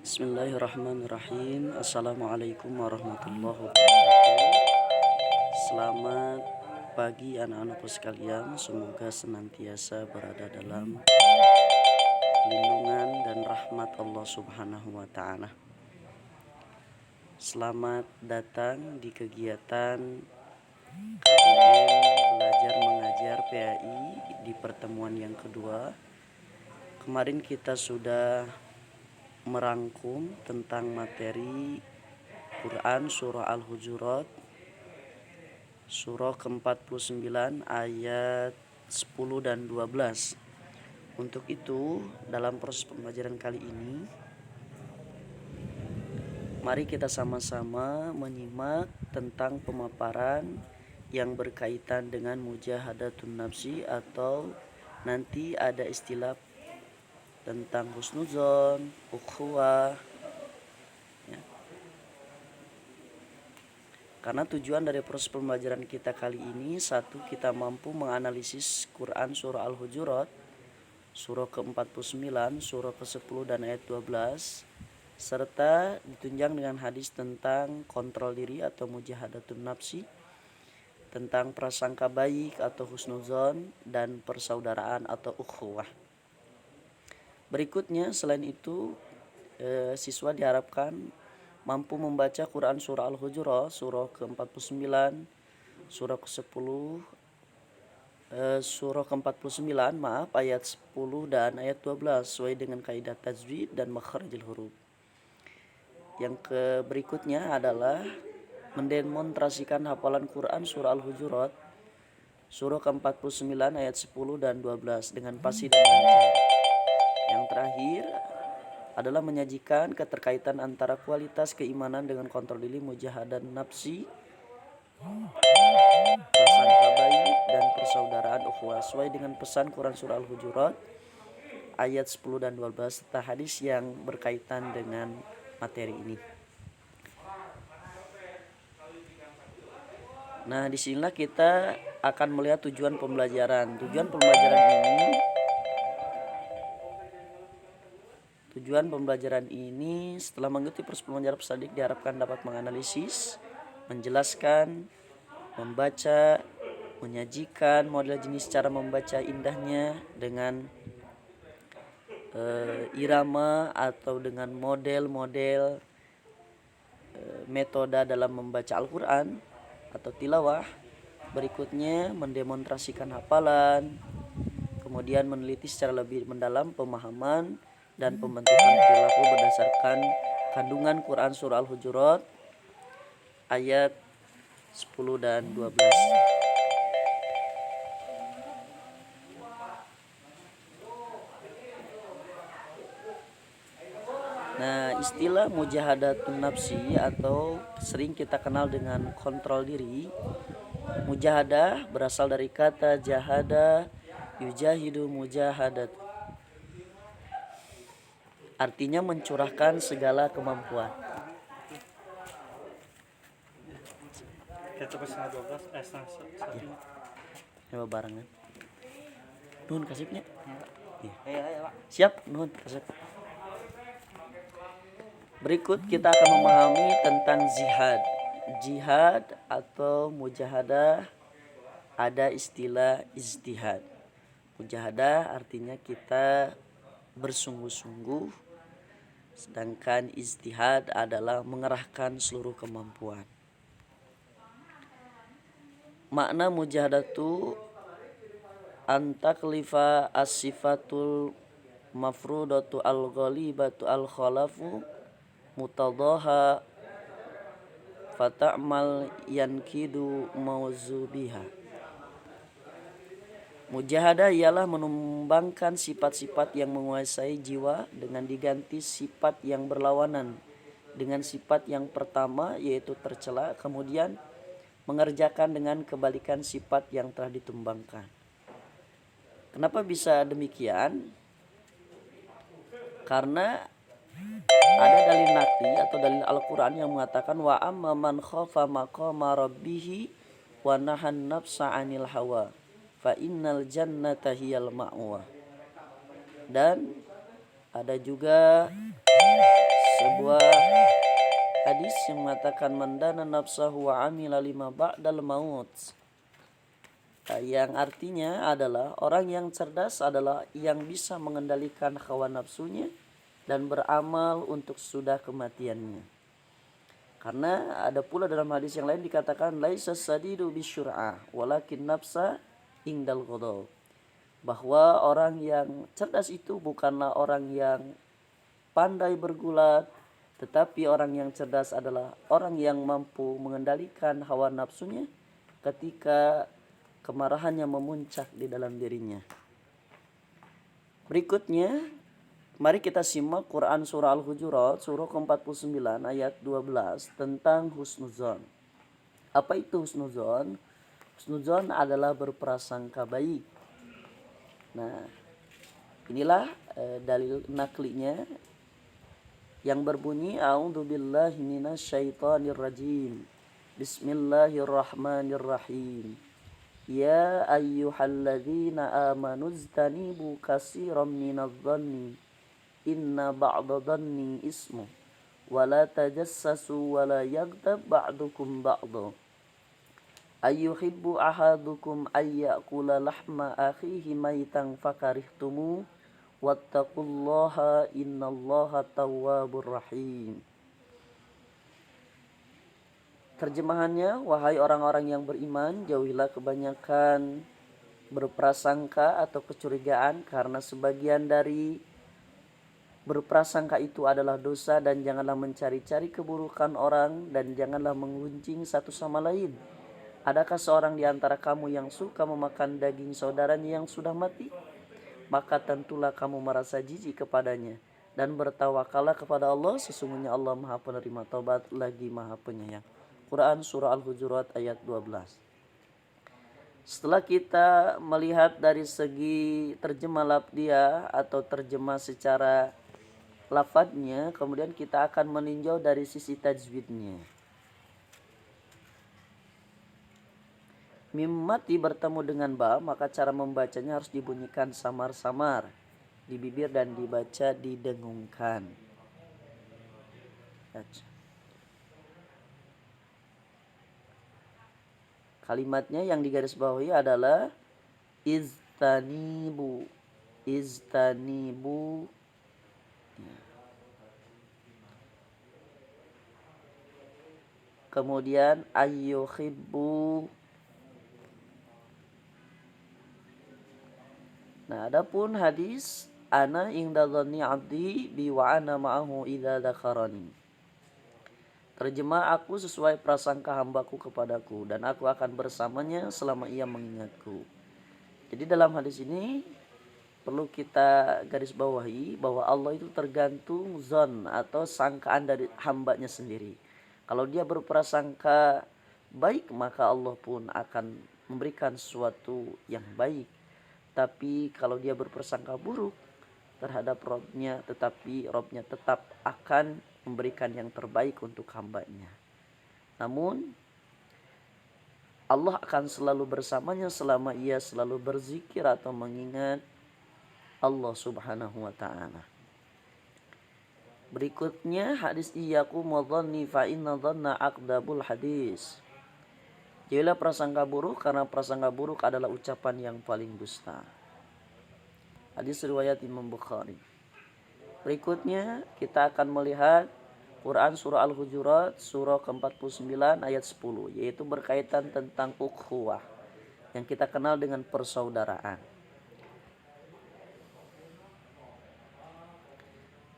Bismillahirrahmanirrahim. Assalamualaikum warahmatullahi wabarakatuh. Selamat pagi anak-anakku sekalian. Semoga senantiasa berada dalam lindungan dan rahmat Allah Subhanahu wa Ta'ala. Selamat datang di kegiatan KBM Belajar Mengajar PAI di pertemuan yang kedua. Kemarin kita sudah merangkum tentang materi Quran surah Al-Hujurat surah ke-49 ayat 10 dan 12. Untuk itu, dalam proses pembelajaran kali ini, mari kita sama-sama menyimak tentang pemaparan yang berkaitan dengan mujahadatun nafsi, atau nanti ada istilah tentang husnuzon, ukhuwah. Karena tujuan dari proses pembelajaran kita kali ini, satu, kita mampu menganalisis Quran surah Al-Hujurat, surah ke-49, surah ke-10 dan ayat 12, serta ditunjang dengan hadis tentang kontrol diri atau mujahadatun nafsi, tentang prasangka baik atau husnuzon, dan persaudaraan atau ukhuwah. Berikutnya, selain itu, siswa diharapkan mampu membaca Quran surah Al-Hujurat, surah ke-49, surah ke-10, surah ke-49, ayat 10 dan ayat 12 sesuai dengan kaidah tajwid dan makharijul huruf. Yang berikutnya adalah mendemonstrasikan hafalan Quran surah Al-Hujurat, surah ke-49 ayat 10 dan 12 dengan fasih dan lancar. Yang terakhir adalah menyajikan keterkaitan antara kualitas keimanan dengan kontrol diri, mujahadah nafsi, prasangka baik, dan persaudaraan ukhuwah sesuai dengan pesan Quran surah Al-Hujurat ayat 10 dan 12 serta hadis yang berkaitan dengan materi ini. Nah, disinilah kita akan melihat tujuan pembelajaran. Tujuan pembelajaran ini setelah mengikuti proses pembelajaran peserta didik diharapkan dapat menganalisis, menjelaskan, membaca, menyajikan model jenis cara membaca indahnya dengan irama atau dengan model-model metode dalam membaca Al-Quran atau tilawah. Berikutnya mendemonstrasikan hafalan, kemudian meneliti secara lebih mendalam pemahaman dan pembentukan perilaku berdasarkan kandungan Quran surah Al-Hujurat ayat 10 dan 12. Nah, istilah mujahadatun nafsi atau sering kita kenal dengan kontrol diri. Mujahadah berasal dari kata jahada yujahidu mujahadat, artinya mencurahkan segala kemampuan. Coba barengan. Nuhun kasipnya. Siap, nuhun kasip. Berikut kita akan memahami tentang jihad atau mujahadah. Ada istilah ijtihad. Mujahadah artinya kita bersungguh-sungguh, sedangkan ijtihad adalah mengerahkan seluruh kemampuan. Makna mujahadatu antaklifa as-sifatul mafrudatu al-ghalibatu al-khalafu mutadaha fata'mal yankidu mauzubiha. Mujahadah ialah menumbangkan sifat-sifat yang menguasai jiwa dengan diganti sifat yang berlawanan dengan sifat yang pertama, yaitu tercela, kemudian mengerjakan dengan kebalikan sifat yang telah ditumbangkan. Kenapa bisa demikian? Karena ada dalil nakli atau dalil Al-Quran yang mengatakan wa amma man khafa maqama rabbihi wa nahan nafsa 'anil hawa fa innal jannata hiyal ma'wa. Dan ada juga sebuah hadis yang mengatakan mandana nafsahu wa amila lima ba'dal maut, yang artinya adalah orang yang cerdas adalah yang bisa mengendalikan hawa nafsunya dan beramal untuk sudah kematiannya. Karena ada pula dalam hadis yang lain dikatakan laisa sadidu bisyur'ah walakin nafsa indal ghadab, bahwa orang yang cerdas itu bukanlah orang yang pandai bergulat, tetapi orang yang cerdas adalah orang yang mampu mengendalikan hawa nafsunya ketika kemarahannya memuncak di dalam dirinya. Berikutnya, mari kita simak Quran surah Al-Hujurat, surah ke-49 ayat 12 tentang husnuzon. Apa itu husnuzon? Husnuzon adalah berprasangka baik. Nah, inilah dalil naklinya yang berbunyi a'udzubillahi minasyaitonirrajim. Bismillahirrahmanirrahim. Ya ayyuhalladzina amanu ijtanibu katsiran minadh-dhanni inna ba'dadh-dhanni ismu wa la tajassasu wa la yaghtab ba'dukum ba'dha ayyuhibbu ahadukum ayyakula lahma akhihi maitan fakarihtumu wattaqullaha innallaha tawwabur rahim. Terjemahannya, wahai orang-orang yang beriman, jauhilah kebanyakan berprasangka atau kecurigaan, karena sebagian dari berprasangka itu adalah dosa, dan janganlah mencari-cari keburukan orang, dan janganlah menggunjing satu sama lain. Adakah seorang di antara kamu yang suka memakan daging saudaranya yang sudah mati? Maka tentulah kamu merasa jijik kepadanya, dan bertawakallah kepada Allah, sesungguhnya Allah Maha Penerima taubat lagi Maha Penyayang. Quran surah Al-Hujurat ayat 12. Setelah kita melihat dari segi terjemah lafdiyah atau terjemah secara lafadznya, kemudian kita akan meninjau dari sisi tajwidnya. Mim mati bertemu dengan ba, maka cara membacanya harus dibunyikan samar-samar di bibir dan dibaca didengungkan. Kalimatnya yang digarisbawahi adalah iztanibu. Kemudian ayyuhibbu. Nah, adapun hadis ana inda dhanni 'abdi bi wa ana ma'ahu idza dzakarani. Terjemah, aku sesuai prasangka hambaku kepadaku dan aku akan bersamanya selama ia mengingatku. Jadi dalam hadis ini perlu kita garis bawahi bahwa Allah itu tergantung zon atau sangkaan dari hambanya sendiri. Kalau dia berprasangka baik, maka Allah pun akan memberikan sesuatu yang baik. Tapi kalau dia berprasangka buruk terhadap Robnya, tetapi Robnya tetap akan memberikan yang terbaik untuk hambanya. Namun Allah akan selalu bersamanya selama ia selalu berzikir atau mengingat Allah subhanahu wa ta'ala. Berikutnya hadis iyyakum wadhanni fa inna dhanna aqdabul hadis. Jauhilah prasangka buruk, karena prasangka buruk adalah ucapan yang paling dusta. Hadis riwayat Imam Bukhari. Berikutnya kita akan melihat Quran surah Al-Hujurat surah ke-49 ayat 10, yaitu berkaitan tentang ukhuwah yang kita kenal dengan persaudaraan.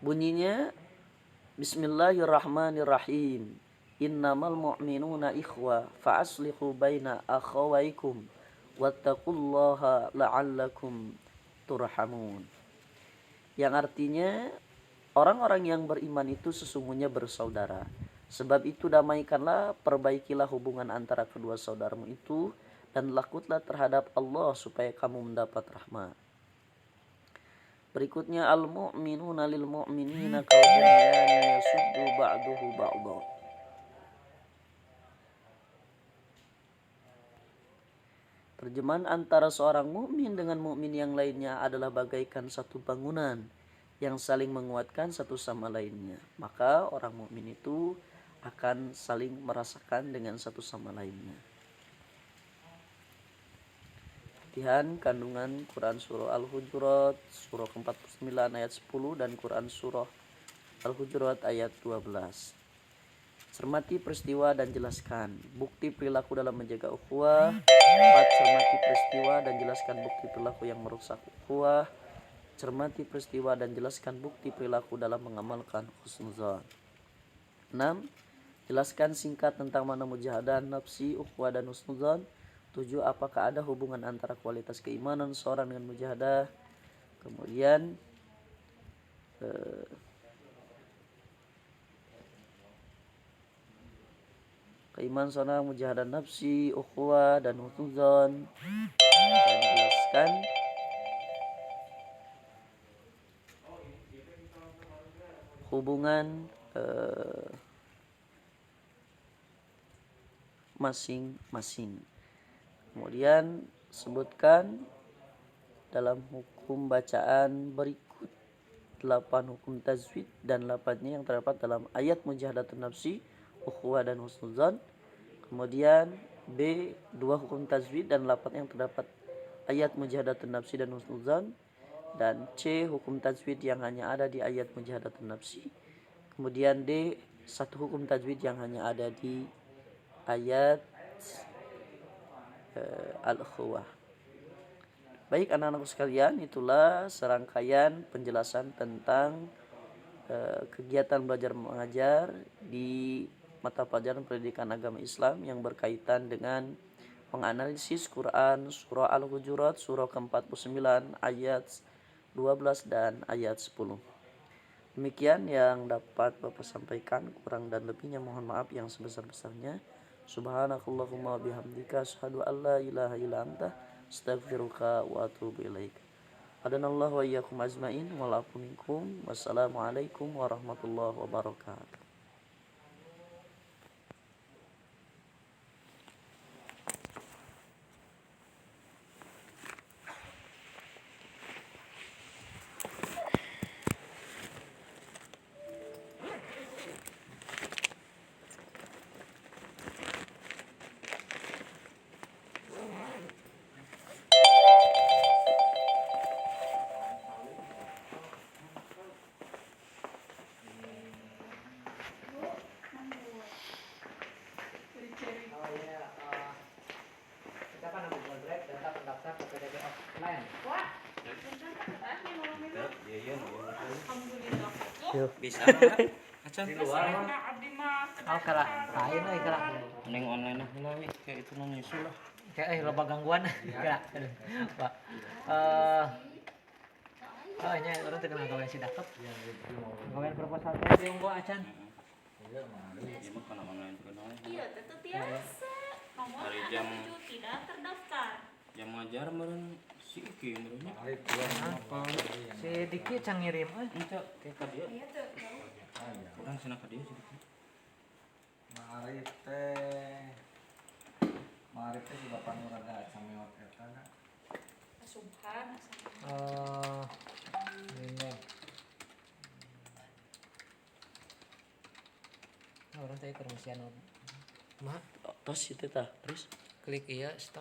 Bunyinya Bismillahirrahmanirrahim. Innamal mu'minuna ikhwah fa aslihu baina akhawaikum wattaqullaha la'allakum turhamun. Yang artinya orang-orang yang beriman itu sesungguhnya bersaudara. Sebab itu damaikanlah, perbaikilah hubungan antara kedua saudaramu itu, dan takutlah terhadap Allah supaya kamu mendapat rahmat. Berikutnya al-mu'minuna lil mu'minina kalbunyan yasuddu ba'duhu ba'dha. Terjemahan, antara seorang mukmin dengan mukmin yang lainnya adalah bagaikan satu bangunan yang saling menguatkan satu sama lainnya. Maka orang mukmin itu akan saling merasakan dengan satu sama lainnya. Latihan kandungan Quran Surah Al-Hujurat surah ke-49 ayat 10 dan Quran Surah Al-Hujurat ayat 12. Cermati peristiwa dan jelaskan bukti perilaku dalam menjaga ukhuwah. 4. Cermati peristiwa dan jelaskan bukti perilaku yang merusak ukhuwah. Cermati peristiwa dan jelaskan bukti perilaku dalam mengamalkan husnuzan. 6. Jelaskan singkat tentang mana mujahadah nafsi, ukhuwah dan husnuzan. 7. Apakah ada hubungan antara kualitas keimanan seorang dengan mujahadah. Kemudian keimanan seorang mujahadah nafsi, ukhuwah dan husnuzan. Dan jelaskan hubungan masing-masing. Kemudian sebutkan dalam hukum bacaan berikut 8 hukum tajwid dan 8-nya yang terdapat dalam ayat mujahadatun nafsi, ukhuwah dan husnuzan. Kemudian B 2 hukum tajwid dan 8 yang terdapat ayat mujahadatun nafsi dan husnuzan. Dan C hukum tajwid yang hanya ada di ayat mujahadatun nafsi. Kemudian D 1 hukum tajwid yang hanya ada di ayat al-ukhuwah. Baik anak-anakku sekalian, itulah serangkaian penjelasan tentang kegiatan belajar mengajar di mata pelajaran pendidikan agama Islam yang berkaitan dengan menganalisis Quran surah Al-Hujurat surah ke-49 ayat 12 dan ayat 10. Demikian yang dapat Bapak sampaikan, kurang dan lebihnya mohon maaf yang sebesar-besarnya. Subhanakallahumma bihamdika asyhadu an la ilaha illa anta astaghfiruka wa atubu ilaik. Hadanallahu wa iyyakum ajmain wa la'afu minkum. Wassalamualaikum warahmatullahi wabarakatuh. Bisa acan di luar kalah lain kalah neng online lah kayak itu nang nyusul lah kayak loba gangguan kalah Pak nya orang teu kenal gawe si dakep gawe proposal teh diunggo acan iya mah kana online kenal Iya, tetap biasa. Nomor hari ada jam 7 tidak terdaftar. jam ngajar meureun si Iki meureunnya si Diki can ngirim ente kayak ka dia Iya tuh. urang cenah ka dia si Diki Marif teh juga panuraga sameot eta na. Subhan. ini orang teh keur musian mah Tos itu tah terus klik iya stop